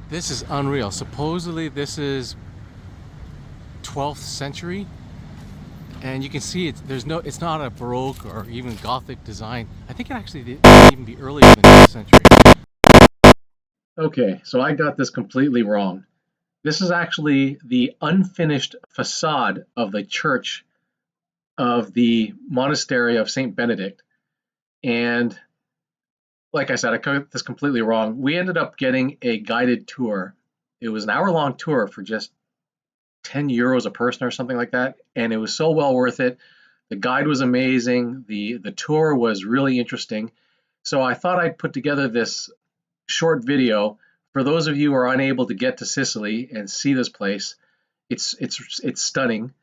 This is unreal. Supposedly this is 12th century, and you can see it's not a Baroque or even Gothic design. I think it actually might even be earlier than 12th century. Okay, so I got this completely wrong. This is actually the unfinished facade of the church of the monastery of Saint Benedict. And like I said, I got this completely wrong. We ended up getting a guided tour. It was an hour-long tour for just 10 euros a person or something like that, and it was so well worth it. The guide was amazing. The tour was really interesting. So I thought I'd put together this short video for those of you who are unable to get to Sicily and see this place. It's stunning.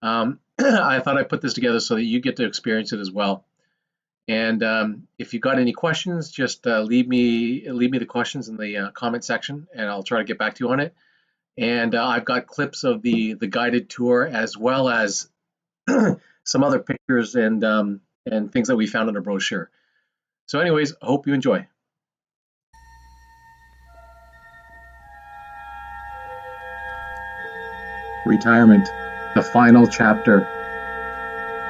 I thought I'd put this together so that you get to experience it as well. And if you've got any questions, just leave me the questions in the comment section, and I'll try to get back to you on it. And I've got clips of the guided tour, as well as some other pictures and things that we found in a brochure. So anyways, I hope you enjoy. Retirement, the final chapter.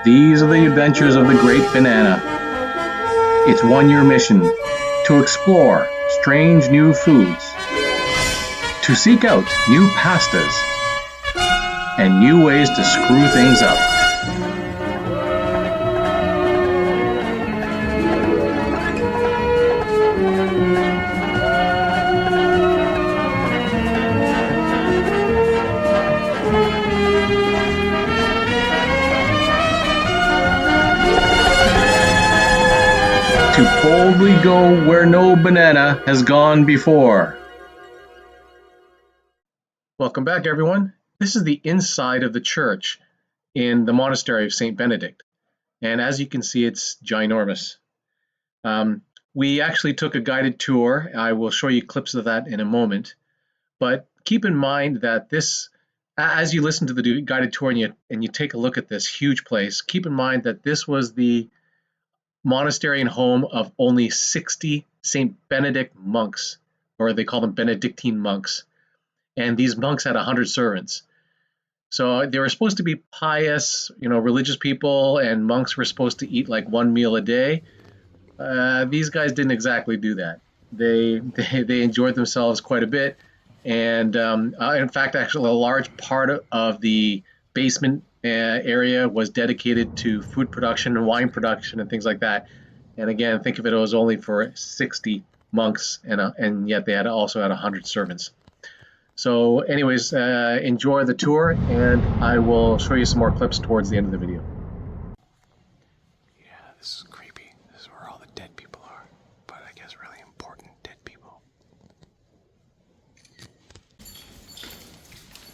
These are the adventures of the Great Banana. Its one-year mission: to explore strange new foods, to seek out new pastas, and new ways to screw things up. To boldly go where no banana has gone before. Welcome back, everyone. This is the inside of the church in the monastery of Saint Benedict. And as you can see, it's ginormous. We actually took a guided tour. I will show you clips of that in a moment. But keep in mind that this, as you listen to the guided tour and you take a look at this huge place, keep in mind that this was the monastery and home of only 60 Saint Benedict monks, or they call them Benedictine monks. And these monks had 100 servants. So they were supposed to be pious, religious people, and monks were supposed to eat like one meal a day. These guys didn't exactly do that. They enjoyed themselves quite a bit. And in fact, actually, a large part of the basement area was dedicated to food production and wine production and things like that. And again, think of it as only for 60 monks, and yet they also had 100 servants. So anyways, enjoy the tour, and I will show you some more clips towards the end of the video. Yeah, this is creepy. This is where all the dead people are, but I guess really important dead people.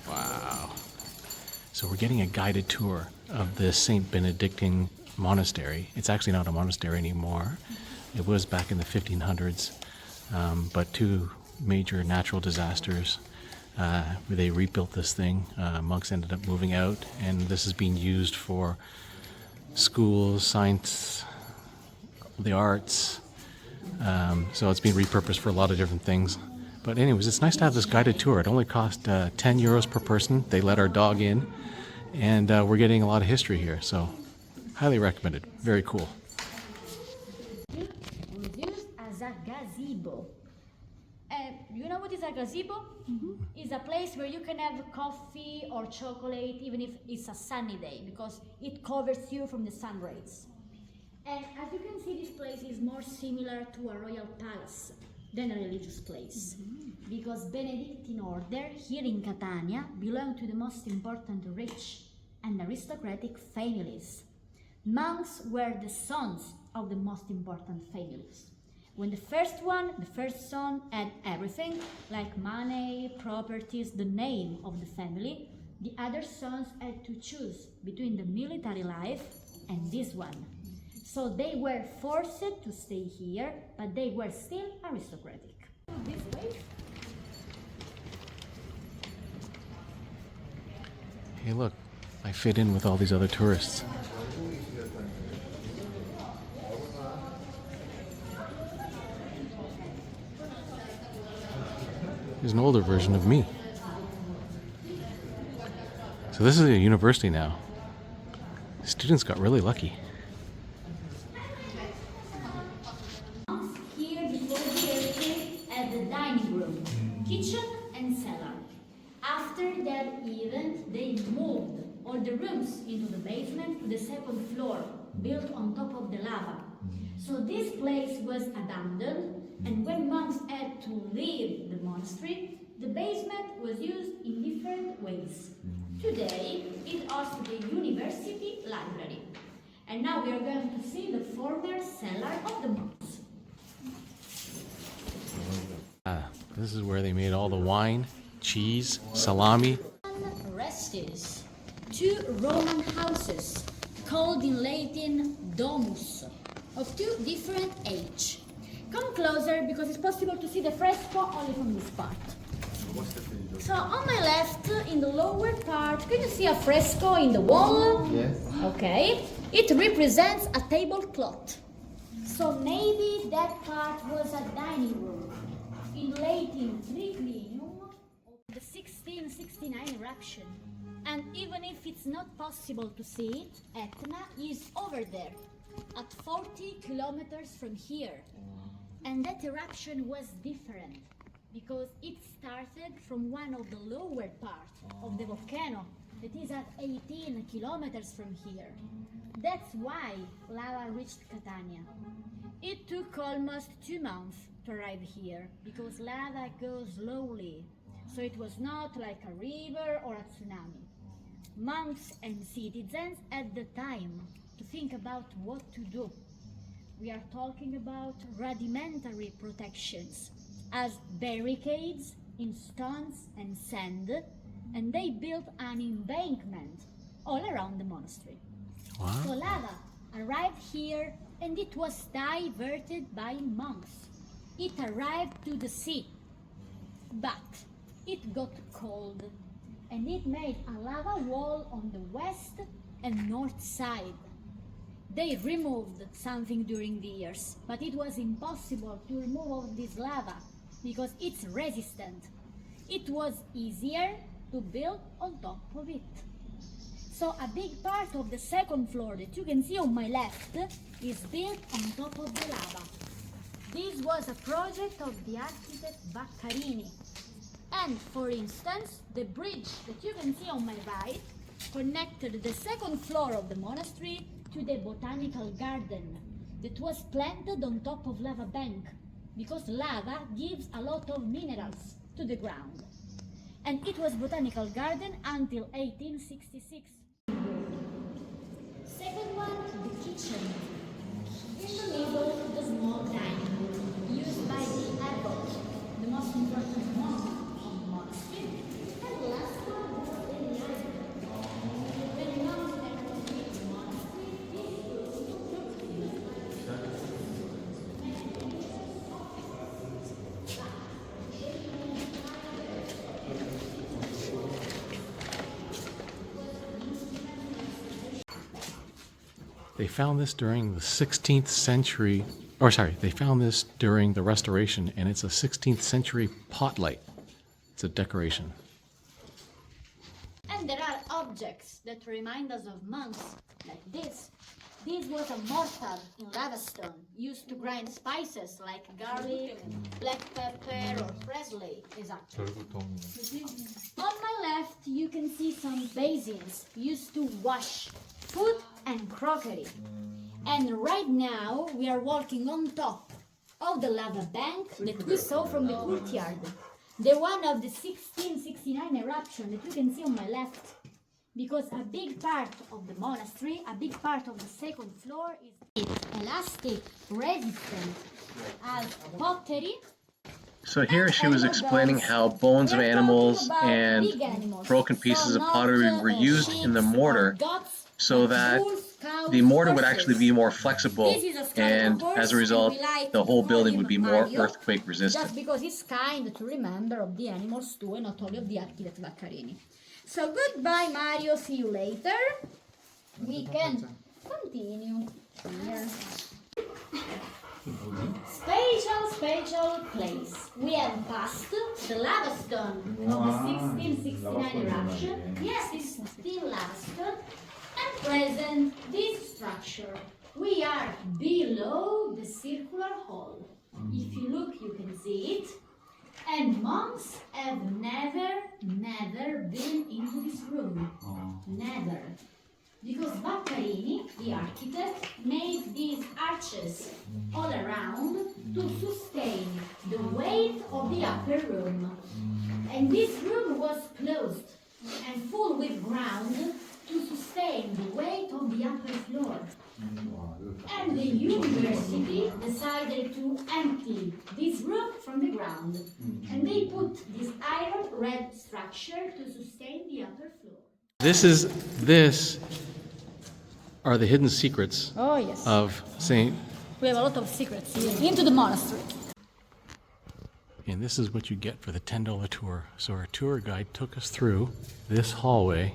Wow. So we're getting a guided tour of the Saint Benedictine monastery. It's actually not a monastery anymore. It was back in the 1500s, but two major natural disasters. They rebuilt this thing. Monks ended up moving out, and this is being used for schools, science, the arts. So it's being repurposed for a lot of different things. But anyways, it's nice to have this guided tour. It only cost 10 euros per person. They let our dog in, and we're getting a lot of history here. So highly recommended. Very cool. Was used as a gazebo. You know what is a gazebo? It's a place where you can have coffee or chocolate even if it's a sunny day, because it covers you from the sun rays. And as you can see, this place is more similar to a royal palace than a religious place, because Benedictine order here in Catania belong to the most important rich and aristocratic families. Monks were the sons of the most important families. When the first son had everything, like money, properties, the name of the family, the other sons had to choose between the military life and this one. So they were forced to stay here, but they were still aristocratic. This way. Hey, look, I fit in with all these other tourists. He's an older version of me. So this is a university now. Students got really lucky. Here before the earthquake at the dining room, kitchen and cellar. After that event, they moved all the rooms into the basement to the second floor, built on top of the lava. So this place was abandoned, and when monks had to leave the monastery, the basement was used in different ways. Today, it hosts the university library. And now we are going to see the former cellar of the monks. This is where they made all the wine, cheese, salami. Restes, two Roman houses called in Latin domus, of two different age. Come closer because it's possible to see the fresco only from this part. So on my left, in the lower part, can you see a fresco in the wall? Yes. Okay. It represents a tablecloth. So maybe that part was a dining room. In Latin, triclinium of the 1669 eruption. And even if it's not possible to see it, Etna is over there, at 40 kilometers from here. And that eruption was different, because it started from one of the lower parts of the volcano that is at 18 kilometers from here. That's why lava reached Catania. It took almost 2 months to arrive here, because lava goes slowly, so it was not like a river or a tsunami. Monks and citizens had the time to think about what to do. We are talking about rudimentary protections, as barricades in stones and sand, and they built an embankment all around the monastery. Wow. So lava arrived here and it was diverted by monks. It arrived to the sea, but it got cold and it made a lava wall on the west and north side. They removed something during the years, but it was impossible to remove all this lava because it's resistant. It was easier to build on top of it. So a big part of the second floor that you can see on my left is built on top of the lava. This was a project of the architect Vaccarini. And for instance, the bridge that you can see on my right connected the second floor of the monastery to the botanical garden that was planted on top of lava bank, because lava gives a lot of minerals to the ground. And it was botanical garden until 1866. Second one, the kitchen. In the middle, the small dining room used by the abbot, the most important monk of the monastery. And the last one was the library. When monks had to leave the monastery, this room was used. They found this during the 16th century, they found this during the restoration, and it's a 16th century pot light. It's a decoration. And there are objects that remind us of monks, like this. This was a mortar in lava stone, used to grind spices like garlic, black pepper, or parsley, exactly. On my left, you can see some basins used to wash food and crockery. And right now, we are walking on top of the lava bank that we saw from the courtyard. The one of the 1669 eruption that you can see on my left. Because a big part of the monastery, a big part of the second floor is elastic, resistant, as pottery. So here she was explaining how bones of animals and broken pieces of pottery were used in the mortar so that the mortar would actually be more flexible, and as a result, the whole building would be more earthquake resistant. Just because it's kind to remember of the animals too, and not only of the architect Vaccarini. So goodbye, Mario. See you later. We can continue here. Special place. We have passed the lava stone of the 1669 eruption. Yes, it's still lava stone. And present this structure. We are below the circular hall. If you look, you can see it. And monks have never been into this room. Never. Because Vaccarini, the architect, made these arches all around to sustain the weight of the upper room. And this room was closed and full with ground to sustain the weight of the upper floor. And the university decided to empty this room from the ground. And they put this iron red structure to sustain the upper floor. This are the hidden secrets Oh, yes. of Saint. We have a lot of secrets here into the monastery. And this is what you get for the $10 tour. So our tour guide took us through this hallway.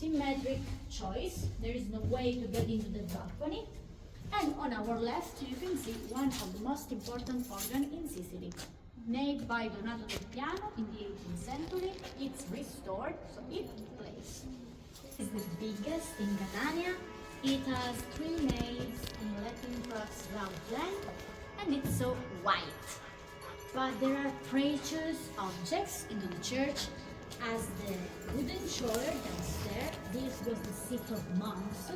Symmetric choice. There is no way to get into the balcony. And on our left, you can see one of the most important organs in Sicily, made by Donato del Piano in the 18th century. It's restored, so it plays. It's the biggest in Catania. It has 3 naves in Latin cross round plan, and it's so white. But there are precious objects into the church, as the wooden shoulder downstairs. This was the seat of monks.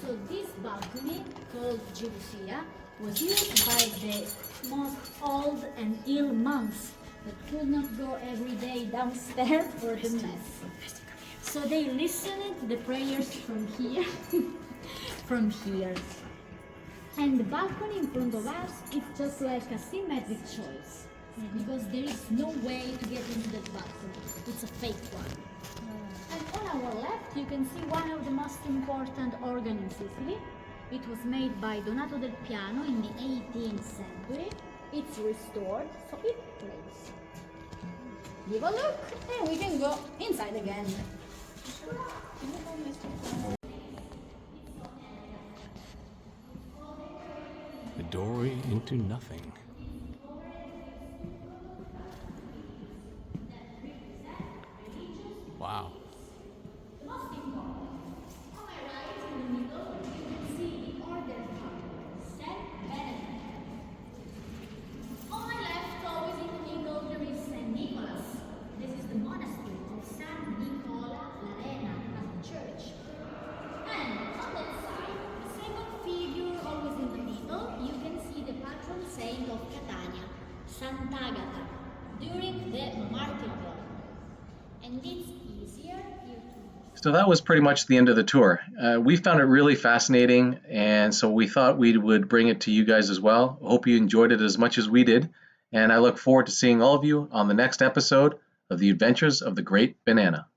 So this balcony, called Gerusia, was used by the most old and ill monks that could not go every day downstairs for the mass. So they listened to the prayers from here, from here. And the balcony in front of us is just like a symmetric choice, because there is no way to get into that balcony. It's a fake one. And on our left, you can see one of the most important organs in Sicily. It was made by Donato del Piano in the 18th century. It's restored, so it plays. Give a look, and we can go inside again. The doorway into nothing. Wow. Sant'Agata during the martyrdom, and it's easier here to. So that was pretty much the end of the tour. We found it really fascinating, and so we thought we would bring it to you guys as well. Hope you enjoyed it as much as we did, and I look forward to seeing all of you on the next episode of The Adventures of the Great Banana.